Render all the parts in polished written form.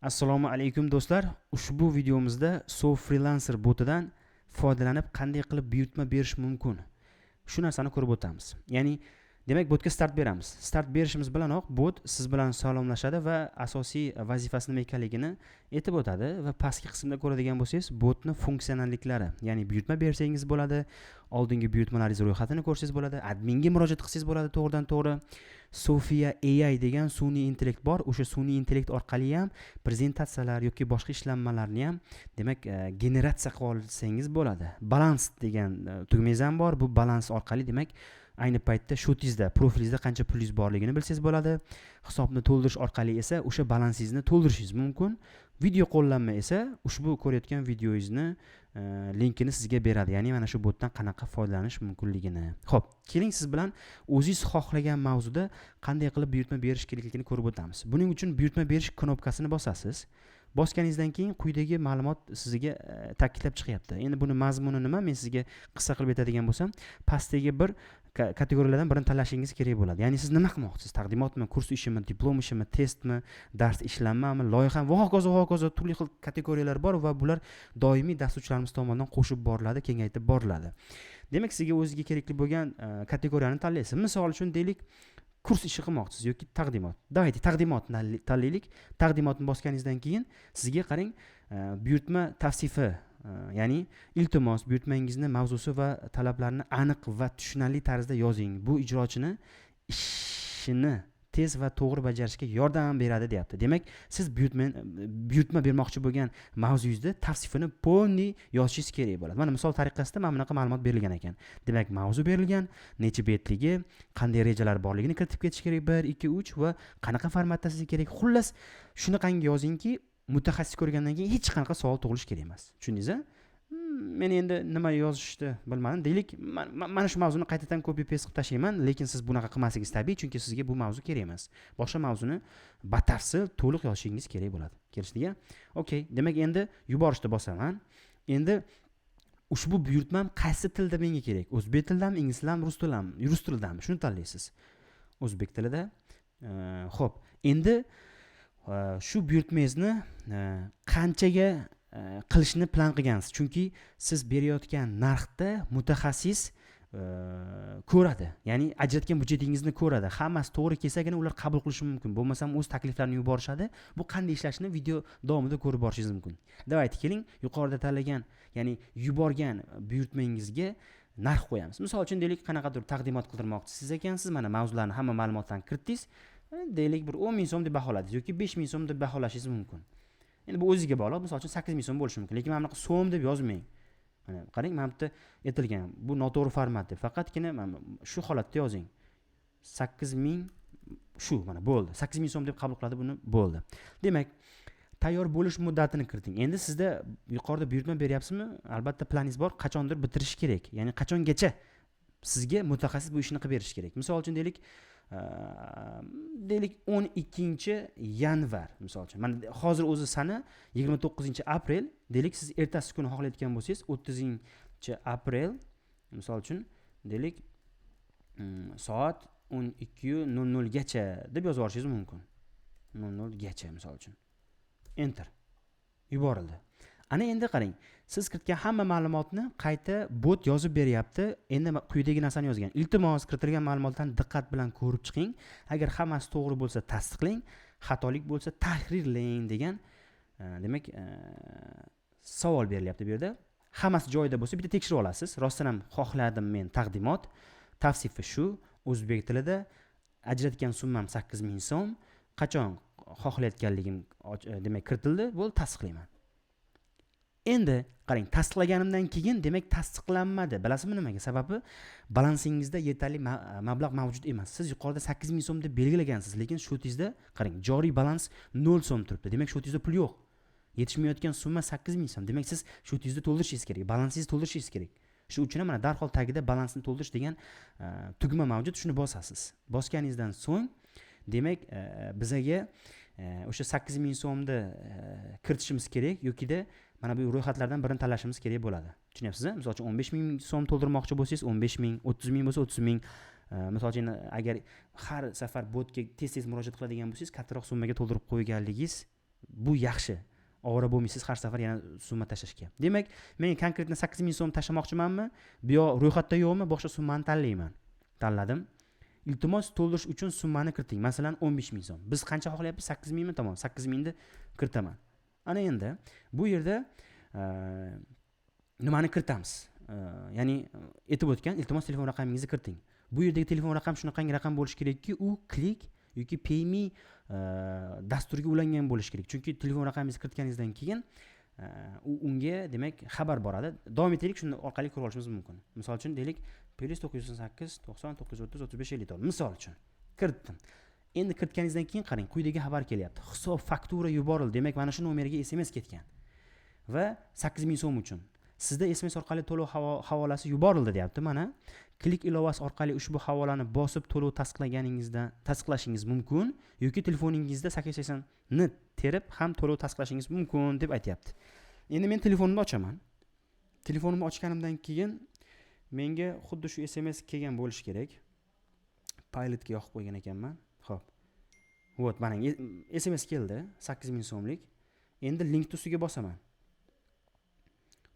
Assalomu alaykum do'stlar. Ushbu videomizda Freelancer botidan foydalanib qanday qilib buyurtma berish mumkin? Shu narsani ko'rib o'tamiz. Ya'ni demak botga start beramiz. Start berishimiz bilanoq bot siz bilan salomlashadi va asosiy vazifasi nima ekanligini aytib o'tadi va pastki qismda ko'radigan bo'lsangiz, botning funksionalliklari, ya'ni buyurtma bersangiz bo'ladi, oldingi buyurtmalaringiz ro'yxatini ko'rsangiz bo'ladi, adminga murojaat qilsangiz bo'ladi to'g'ridan to'g'ri. Sofia AI degan sun'iy intellekt bor. O'sha sun'iy intellekt orqali ham prezentatsiyalar yoki boshqa ishlanmalarni ham demak generatsiya qila olsangiz bo'ladi. Balans degan tugmangiz ham bor. Bu balans orqali demak ayni paytda shotingizda, profilingizda qancha pulingiz borligini bilsangiz bo'ladi. Hisobni to'ldirish orqali esa o'sha balansingizni to'ldirishingiz mumkin. Video qo'llanma esa ushbu ko'rayotgan videoingizni linkini sizga beradi. Ya'ni mana shu botdan qanaqa foydalanish mumkinligini. Xo'p, keling siz bilan o'zingiz xohlagan mavzuda qanday qilib buyurtma berish kerakligini ko'rib o'tamiz. Buning uchun buyurtma berish knopkasini bosasiz. Bosganingizdan keyin quyidagi ma'lumot sizga ta'kidlab chiqyapti. Endi buni mazmuni nima? Men sizga qisqa qilib aytadigan bo'lsam, pastdagi bir kategoriyalardan birini tanlashingiz kerak bo'ladi. Ya'ni siz nima qilmoqchisiz? Taqdimotmi, kurs ishimi, diplom ishimi, testmi, dars ishlanmami, loyihami va hokazo turli xil kategoriyalar bor va bular doimiy darsuvchilarimiz tomonidan qo'shib boriladi, kengaytirib boriladi. Demak, sizga o'ziga kerakli bo'lgan kategoriyani tanlaysiz. Misol uchun deylik, kurs ishi qilmoqchisiz yoki taqdimot. Davaydi taqdimotni tanlaylik. Taqdimotni bosganingizdan keyin sizga qarang, buyurtma tavsifi, ya'ni iltimos buyurtmangizni mavzusi va talablarini aniq va tushunarli tarzda yozing. Bu ijrochini ishini tez va to'g'ri bajarishga yordam beradi deyapti. Demak, siz buyurtma bermoqchi bo'lgan mavzuyingizda tavsifini polniy yozishingiz kerak bo'ladi. Mana misol tariqasida mana bunaqa ma'lumot berilgan ekan. Demak, mavzu berilgan, necha betligi, qanday rejalar borligini kiritib ketish kerak, 1, 2, 3 va qanaqa formatda sizga kerak. Xullas, shunaqangi yozingki, mutaxassis ko'rgandan keyin hech qanaqa savol tug'ilishi kerak emas. Tushundingizmi? Men endi nima yozishni bilmadim. Deylik, mana shu mavzuni qaytadan copy paste qilib tashlayman, lekin siz bunaqa qilmasligingiz tabiiy, chunki sizga bu mavzu kerak emas. Boshqa mavzuni batafsil to'liq yozishingiz kerak bo'ladi. Kelishdikmi? Okay, demak endi yuborishni bosaman. Endi ushbu buyurtmam qaysi tilda menga kerak? O'zbek tilidami, ingliz tilidami, rus tilidami? Shuni tanlaysiz. O'zbek tilida. Xo'p, endi shu buyurtmangizni qanchaga qilishni plan qilgansiz? Chunki siz berayotgan narxda mutaxassis ko'radi. Ya'ni ajratgan budjetingizni ko'radi. Hammasi to'g'ri kelsagina ular qabul qilishi mumkin. Bo'lmasam o'z takliflarini yuborishadi. Bu qanday ishlashini video davomida ko'rib borishingiz mumkin. Davaydi keling, yuqorida tanlagan, ya'ni yuborgan buyurtmangizga narx qo'yamiz. Misol uchun deylik, qanaqadir taqdimot qildirmoqchisiz ekansiz, mana mavzularni hamma ma'lumotlarni kiritdingiz. Deylik bir 10 ming so'm deb baholadingiz yoki 5 ming so'm deb baholashingiz mumkin. Endi bu o'zingizga bog'liq. Misol uchun 8 ming so'm bo'lishi mumkin, lekin mana bunaqa so'm deb yozmang. Mana qarang, mana bu yerda aytilgan, bu noto'g'ri format deb. Faqatgina mana shu holatda yozing. 8 ming shu, mana bo'ldi. 8 ming so'm deb qabul qiladi buni, bo'ldi. Demak, tayyor bo'lish muddatini kiriting. Endi sizda yuqorida buyurtma beryapsizmi? Albatta planingiz bor, qachondir bitirish kerak. Ya'ni qachongacha sizga mutaxassis bu ishni qilib berish kerak. Misol uchun deylik 12-yanvar misol uchun. Mana hozir o'zi sana 29-aprel, deylik siz ertasi kuni xohlayotgan bo'lsangiz 30-aprel misol uchun deylik soat 12:00 gacha deb yozib yuborishingiz mumkin. 00 gacha misol uchun. Enter. Yuborildi. Ana endi qarang, siz kiritgan hamma ma'lumotni qayta bot yozib beryapti. Endi quyidagi narsani yozgan. Iltimos, kiritilgan ma'lumotlarni diqqat bilan ko'rib chiqing. Agar hammasi to'g'ri bo'lsa tasdiqlang, xatolik bo'lsa tahrirlang degan demak savol berilyapti bu yerda. Hammasi joyida bo'lsa bitta tekshirib olasiz. Rostdan ham xohladim men taqdimot, tavsifi shu, o'zbek tilida, ajratgan summam 8 ming so'm, qachon xohlayotganligim demak kiritildi, bo'ldi, tasdiqlayman. Endi qarang, tasdiqlaganimdan keyin demak tasdiqlanmadi. Bilasizmi nimaga? Sababi balansingizda yetarli mablag' mavjud emas. Siz yuqorida 8 ming so'm deb belgilagansiz, lekin shotingizda qarang, joriy balans 0 so'm turibdi. Demak, shotingizda pul yo'q. Yetishmayotgan summa 8 ming so'm. Demak, siz shotingizda to'ldirishingiz kerak, balansingizni to'ldirishingiz kerak. Shu uchun ham mana darhol tagida balansni to'ldirish degan tugma mavjud. Shuni bosasiz. Bosganingizdan so'ng demak bizaga o'sha 8 ming so'mni kiritishimiz kerak yokida mana bu ro'yxatlardan birini tanlashimiz kerak bo'ladi. Tushunyapsizmi? Misol uchun 15 ming so'm to'ldirmoqchi bo'lsangiz 15 ming, 30 ming bo'lsa 30 ming. Misol uchun agar har safar botga tez-tez murojaat qiladigan bo'lsangiz, kattaroq summaga to'ldirib qo'yganligingiz bu yaxshi. Ovora bo'lmaysiz har safar yana summa tashlashga. Demak, men konkretno 8000 so'm tashlamoqchimanmi? Bu yoq ro'yxatda yo'qmi? Boshqa summani tanlayman. Tanladim. Iltimos to'ldirish uchun summani kiriting. Masalan, 15000 so'm. Biz qancha xohlayapmiz? 8000 mi? Tamom, 8000 ni kiritaman. Ana endi bu yerda nimani kiritamiz? Ya'ni aytib o'tgan, iltimos telefon raqamingizni kiriting. Bu yerdagi telefon raqam shunaqangi raqam bo'lishi kerakki, u Click yoki PayMe dasturiga ulangan bo'lishi kerak. Chunki telefon raqamingizni kiritganingizdan keyin unga demak xabar boradi. Davom etaylik, shuni orqali ko'rib olishimiz mumkin. Misol uchun deylik, +998 90 930 35 54. Misol uchun kiritdim. Endi kiritganingizdan keyin qarang, quyidagi xabar kelyapti. Hisob faktura yuborildi. Demak, mana shu nomerga SMS ketgan. Va 8000 so'm uchun sizda SMS orqali to'lov havolasi yuborildi deyapti. Mana Click ilovasi orqali ushbu havolani bosib to'lov tasdiqlashingiz mumkin yoki telefoningizda 880 ni terib ham to'lov tasdiqlashingiz mumkin deb aytayapti. Endi men telefonimni ochaman. Telefonimni ochganimdan keyin menga xuddi shu SMS kelgan bo'lishi kerak. Pilotga yoqib qo'ygan ekanman. Xo'p. Vot, mana SMS keldi, 8000 so'mlik. Endi link ustiga bosaman.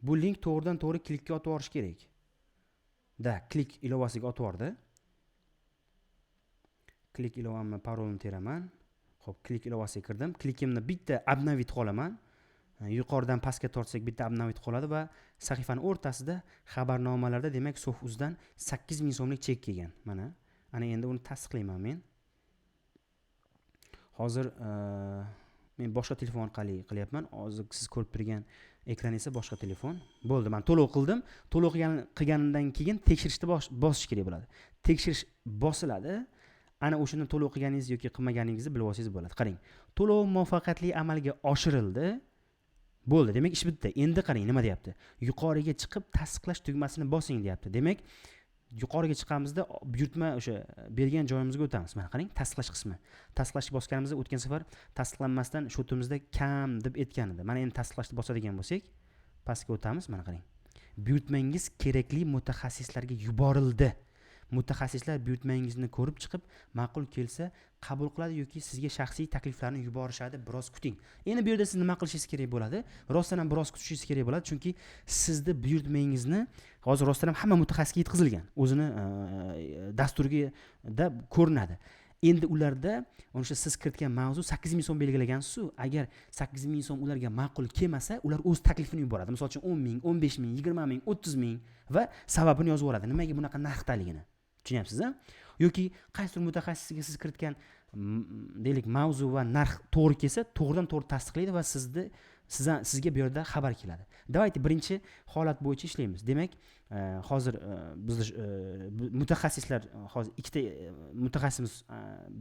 Bu link to'g'ridan to'g'ri Clickga otib yuborish kerak. Click ilovasiga otib yubordi. Click ilovamni parolini teraman. Xo'p, Click ilovasiga kirdim. Clickimni bitta obnovit qolaman. Yuqoridan pastga tortsak bitta obnovit qoladi va sahifaning o'rtasida xabarnomalarda demak Sofuzdan 8000 so'mlik chek kelgan. Mana, ana endi uni tasdiqlayman men. Hozir men boshqa telefon orqali qilyapman. Hozir siz ko'rib turgan ekran esa boshqa telefon. Bo'ldi, men to'lov qildim. To'lov qilgandan keyin tekshirishni bosish kerak bo'ladi. Tekshirish bosiladi. Ana o'shani to'lov qilganingiz yoki qilmaganingizni bilib olsangiz bo'ladi. Qarang, to'lov muvaffaqiyatli amalga oshirildi. Bo'ldi, demak ish bitdi. Endi qarang nima deyapti? Yuqoriga chiqib tasdiqlash tugmasini bosing deyapti. Demak, yuqoriga chiqamizda buyurtma o'sha bergan joyimizga o'tamiz. Mana qarang, tasdiqlash qismi. Tasdiqlashni bosganimizda o'tgan safar tasdiqlanmasdan shotimizda kam deb aytgan edi. Mana endi tasdiqlashni bosadigan bo'lsak, pastga o'tamiz. Mana qarang. Buyurtmangiz kerakli mutaxassislarga yuborildi. Mutaxassislar buyurtmangizni ko'rib chiqib, ma'qul kelsa qabul qiladi yoki sizga shaxsiy takliflarni yuborishadi. Biroz kuting. Endi bu yerda siz nima qilishingiz kerak bo'ladi? Rostdan ham biroz kutishingiz kerak bo'ladi, chunki sizni buyurtmangizni hozir rostdan ham hamma mutaxassisga yetkazilgan. O'zini dasturida ko'rinadi. Endi ularda o'sha siz kiritgan mavzu 8000 so'm belgilagansiz-ku. Agar 8000 so'm ularga ma'qul kelmasa, ular o'z taklifini yuboradi. Misol uchun 10000, 15000, 20000, 30000 va sababini yozib yuboradi. Nimaga bunaqa narxdaligini. Tushunyapsiz-a? Yoki qaysidir mutaxassisga siz kiritgan deylik mavzu va narx to'g'ri kelsa, to'g'ridan to'g'ri tasdiqlaydi va sizga bu yerda xabar keladi. Davaydi birinchi holat bo'yicha ishlaymiz. Demak, hozir biz mutaxassislar hozir ikkita mutaxassisimiz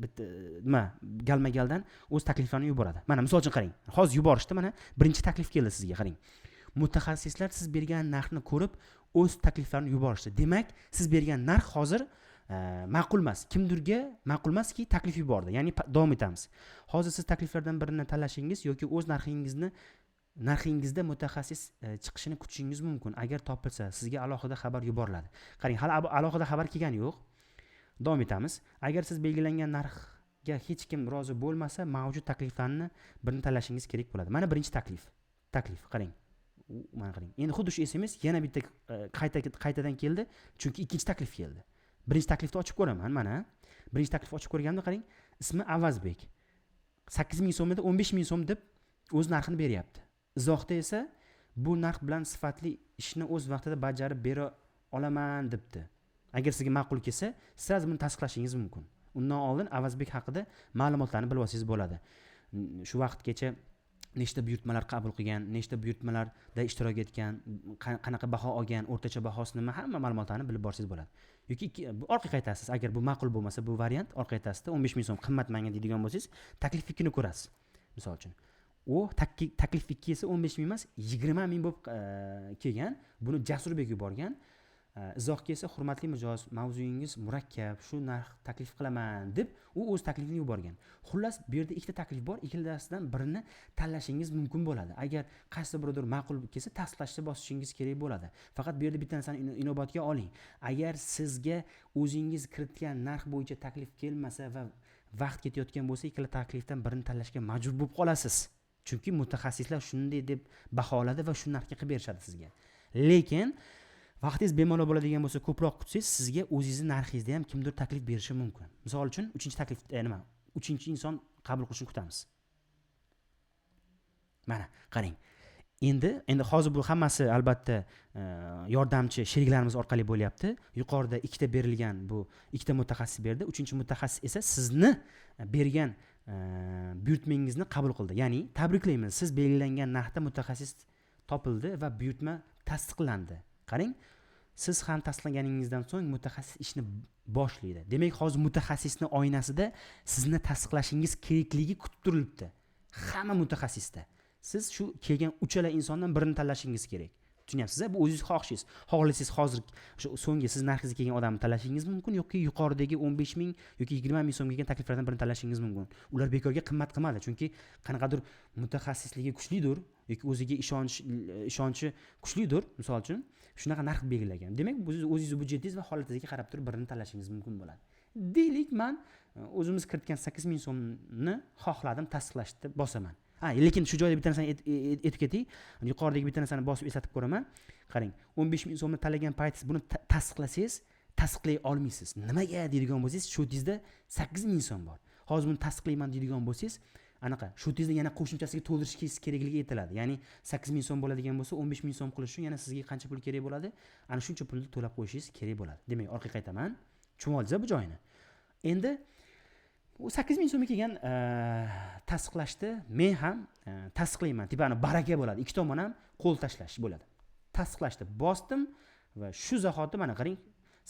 bitta nima galma-galdan o'z takliflarini yuboradi. Mana misol uchun qarang. Hozir yuborishdi, mana birinchi taklif keldi sizga, qarang. Mutaxassislar siz bergan narxni ko'rib o'z takliflarini yuborishdi. Demak, siz bergan narx hozir ma'qul emas. Kimdirga ma'qul emaski, taklif yubordi. Ya'ni davom etamiz. Hozir siz takliflardan birini tanlashingiz yoki o'z narxingizda mutaxassis chiqishini kutishingiz mumkin. Agar topilsa, sizga alohida xabar yuboriladi. Qarang, hali alohida xabar kelgani yo'q. Davom etamiz. Agar siz belgilangan narxga hech kim rozi bo'lmasa, mavjud takliflarni birini tanlashingiz kerak bo'ladi. Mana birinchi taklif. Qarang. Mana qarang. Endi xuddi shu SMS yana bitta qaytadan keldi, chunki ikkinchi taklif keldi. Birinchi taklifni ochib ko'raman, mana. Birinchi taklifni ochib ko'rganimda qarang, ismi Avazbek. 8000 so'mdan 15000 so'm deb o'z narxini beryapti. Izohda esa bu narx bilan sifatli ishni o'z vaqtida bajarib bera olaman debdi. Agar sizga ma'qul kelsa, siz buni tasdiqlashingiz mumkin. Undan oldin Avazbek haqida ma'lumotlarni bilib olsangiz bo'ladi. Shu vaqtgacha nechta buyurtmalar qabul qilgan, nechta buyurtmalarda ishtirok etgan, qanaqa baho olgan, o'rtacha bahosi nima, hamma ma'lumotlarni bilib borsangiz bo'ladi. Yoki orqaga qaytasiz. Agar bu ma'qul bo'lmasa, bu variant orqaga qaytasizda 15000 so'm qimmat menga deydigan bo'lsangiz, taklif 2 ni ko'rasiz. Misol uchun. U taklif 2 esa 15000 emas, 20000 bo'lib kelgan. Buni Jasurbek yuborgan. Izohga esa hurmatli mijoz, mavzuyingiz murakkab, shu narx taklif qilaman deb u o'z taklifini yuborgan. Xullas, bu yerda ikkita taklif bor, ikkitasidan birini tanlashingiz mumkin bo'ladi. Agar qaysi biridir ma'qul kelsa, tasdiqlashni bosishingiz kerak bo'ladi. Faqat bu yerda bitta narsani inobatga oling. Agar sizga o'zingiz kiritgan narx bo'yicha taklif kelmasa va vaqt ketayotgan bo'lsa, ikkala taklifdan birini tanlashga majbur bo'lib qolasiz. chunki mutaxassislar shunday deb baholadi va shu narxga qilib berishadi sizga. Lekin vaqtingiz bemalol bo'ladigan bo'lsa, ko'proq kutsangiz, sizga o'zingizni narxingizda ham kimdir taklif berishi mumkin. Misol uchun 3-taklif uchinchi inson qabul qilishini kutamiz. Mana qarang. Endi hozir bu hammasi albatta yordamchi sheriklarimiz orqali bo'lyapti. Yuqorida ikkita berilgan, bu ikkita mutaxassis berdi. Uchinchi mutaxassis esa sizni bergan buyurtmangizni qabul qildi. Ya'ni tabriklaymiz, siz belgilangan narxda mutaxassis topildi va buyurtma tasdiqlandi. Qarang, siz ham tasdiqlaganingizdan so'ng mutaxassis ishni boshlaydi. Demak, hozir mutaxassisning oynasida sizni tasdiqlashingiz kerakligi kutib turilibdi. Hamma mutaxassisda. Siz shu kelgan uchala insondan birini tanlashingiz kerak. Tushunyapsiz-a? Bu o'zingiz xohishingiz. Xohlasangiz hozir shu so'nggi siz narxingizga kelgan odamni tanlashingiz mumkin yoki yuqoridagi 15 ming yoki 20 ming so'mga kelgan takliflardan birini tanlashingiz mumkin. Ular bekorga qimmat qilmadi, chunki qanaqadir mutaxassisligi kuchlidir yoki o'ziga ishonchi kuchlidir, misol uchun shunaqa narx belgilagan. Demak, o'zingiz budjetingiz va holatingizga qarab turib birini tanlashingiz mumkin bo'ladi. Deylik, men o'zimiz kiritgan 8 ming so'mni xohladim tasdiqlashni deb bosaman. Lekin shu joyda bitta narsani aytib ketay. Yuqoridagi bitta narsani bosib eslatib ko'raman. Qarang, 15 ming so'mni tanlagan paytingiz buni tasdiqlasangiz, tasdiqlay olmaysiz. Nimaga deydigan bo'lsangiz, shotingizda 8 ming so'm bor. Hozir buni tasdiqlayman deydigan bo'lsangiz, anaqa shotingizni yana qo'shimchasiga to'ldirishingiz kerakligi aytiladi. Ya'ni 8 ming so'm bo'ladigan bo'lsa, 15 ming so'm qilish uchun yana sizga qancha pul kerak bo'ladi? Ana shuncha pulni to'lab qo'yishingiz kerak bo'ladi. Demak, orqaga qaytaman. Tushunolsiz bu joyini. Endi u 8 ming so'mga kelgan tasdiqlashdi. Men ham tasdiqlayman. Tipani baraka bo'ladi. Ikki tomon ham qo'l tashlash bo'ladi. Tasdiqlashdi. Bosdim va shu zahoti mana qarang,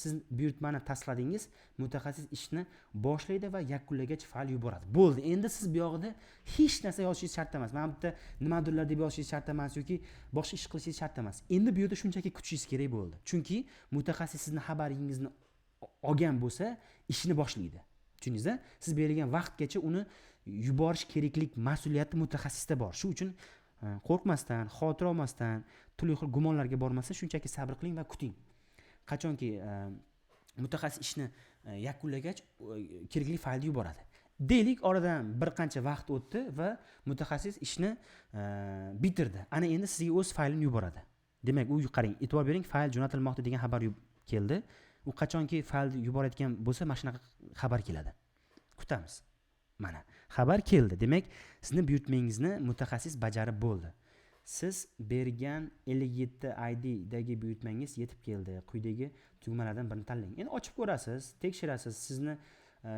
siz buyurtmani tasdiqladingiz, mutaxassis ishni boshlaydi va yakunlagach fayl yuboradi. Bo'ldi. Endi siz bu yoqda hech narsa yozishingiz shart emas. Mana bitta nimadirlar deb yozishingiz shart emas yoki boshqa ish qilishingiz shart emas. Endi bu yerda shunchaki kutishingiz kerak bo'ldi. Chunki mutaxassis sizning xabaringizni olgan bo'lsa, ishni boshlaydi. Tushundingizmi? Siz berilgan vaqtgacha uni yuborish keraklik mas'uliyati mutaxassisda bor. Shu uchun qo'rqmasdan, xavotir olmasdan, turli xil gumonlarga bormasdan shunchaki sabr qiling va kuting. Qachonki mutaxassis ishni yakunlagach kerakli faylni yuboradi. Deylik, oradan bir qancha vaqt o'tdi va mutaxassis ishni bitirdi. Ana endi sizga o'z faylini yuboradi. Demak, u qarang, e'tibor bering, fayl jo'natilmoqda degan xabar keldi. U qachonki faylni yuborayotgan bo'lsa, mana shunaqa xabar keladi. Kutamiz. Mana, xabar keldi. Demak, sizning buyurtmangizni mutaxassis bajarib bo'ldi. Siz bergan 57 ID dagi buyurtmangiz yetib keldi. Quyidagi tugmalardan birini tanlang. Endi ochib ko'rasiz, tekshirasiz. Sizni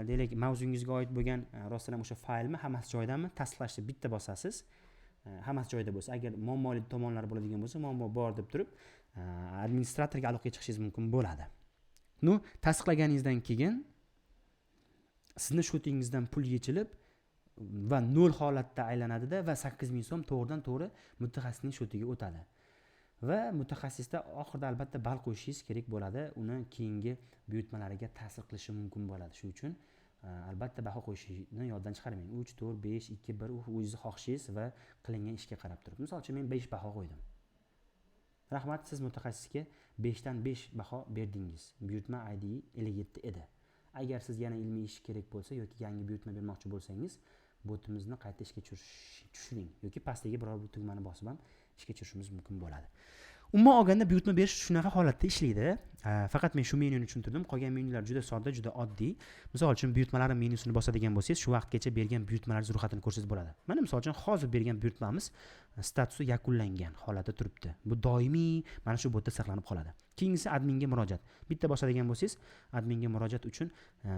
deylik, mavzungizga oid bo'lgan rostdan ham o'sha faylmi, hammasi joyidami? Tasdiqlashni bitta bosasiz. Hammasi joyida bo'lsa, agar muammoli tomonlari bo'ladigan bo'lsa, muammo bor deb turib, administratorga aloqaga chiqishingiz mumkin bo'ladi. Tasdiqlaganingizdan keyin sizni shotingizdan pul yechilib va 0 holatda aylanadi-da va 8 ming so'm to'g'ridan to'g'ri mutaxassisning shotiga o'tadi. Va mutaxassisda oxirida albatta ball qo'yishingiz kerak bo'ladi. Uni keyingi buyurtmalariga ta'sir qilishi mumkin bo'ladi. Shuning uchun albatta baho qo'yishni yoddan chiqarmang. 3, 4, 5, 2, 1 u o'zingiz xohishingiz va qilingan ishga qarab turib. Misol uchun men 5 baho qo'ydim. Rahmat, siz mutaxassisga 5 dan 5 baho berdingiz. Buyurtma ID 57 edi. Agar siz yana ilmiy ish kerak bo'lsa yoki yangi buyurtma bermoqchi bo'lsangiz, botimizni qayta ishga tushiring yoki pastdagi biror bir tugmani bosib ham ishga tushirishimiz mumkin bo'ladi. Umuman olganda buyurtma berish shunaqa holatda ishlaydi. Faqat men shu menyuni tushuntirdim. Qolgan menyular juda sodda, juda oddiy. Misol uchun buyurtmalar menyusini bosadigan bo'lsangiz, shu vaqtgacha bergan buyurtmalaringiz ro'yxatini ko'rsangiz bo'ladi. Mana misol uchun hozir bergan buyurtmamiz statusi yakunlangan holatda turibdi. Bu doimiy mana shu botda saqlanib qoladi. Keyingisi adminga murojaat. Bitta bosadigan bo'lsangiz, adminga murojaat uchun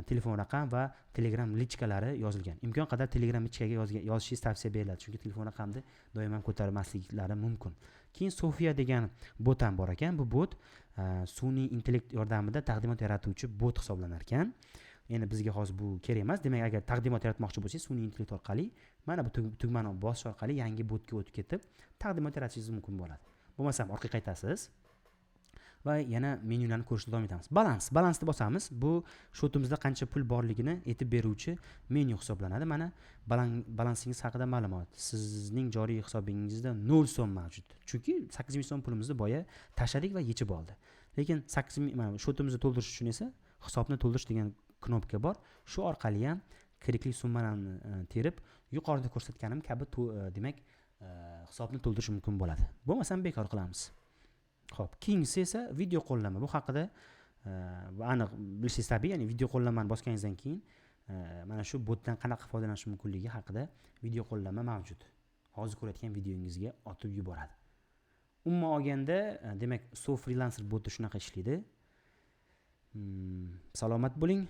telefon raqam va Telegram lichkalari yozilgan. Imkon qadar Telegram lichkaga yozishingiz tavsiya beriladi, chunki telefon raqamni doim ham ko'tarmasliklari mumkin. Keyin Sofia degan bot ham bor ekan. Bu bot sun'iy intellekt yordamida taqdimot yaratuvchi bot hisoblanar ekan. Endi bizga hozir bu kerak emas. Demak, agar taqdimot yaratmoqchi bo'lsangiz, sun'iy intellekt orqali mana bu tugmani bosish orqali yangi botga o'tib ketib, taqdimot yaratishingiz mumkin bo'ladi. Bo'lmasam orqaga qaytasiz va yana menyularni ko'rishni davom etamiz. Balansni bosamiz. Bu shotimizda qancha pul borligini aytib beruvchi menyu hisoblanadi. Mana balansingiz haqida ma'lumot. Sizning joriy hisobingizda 0 so'm mavjud. Chunki 8 ming so'm pulimizni boya tashladik va yechib oldi. Lekin 8 ming mana shotimizni to'ldirish uchun esa hisobni to'ldirish degan knopka bor. Shu orqali ham kerakli summalarni terib yuqorida ko'rsatganim kabi demak hisobni to'ldirish mumkin bo'ladi. Bo'lmasam bekor qilamiz. Xo'p, keyingisi esa video qo'llanma. Bu haqida aniq bilishingiz tabiiy, ya'ni video qo'llanmani bosganingizdan keyin mana shu botdan qanaqa foydalanish mumkinligi haqida video qo'llanma mavjud. Hozir ko'rayotgan videongizga otib yuboradi. Umuman olganda, demak, So Freelancer boti shunaqa ishlaydi. Salomat bo'ling.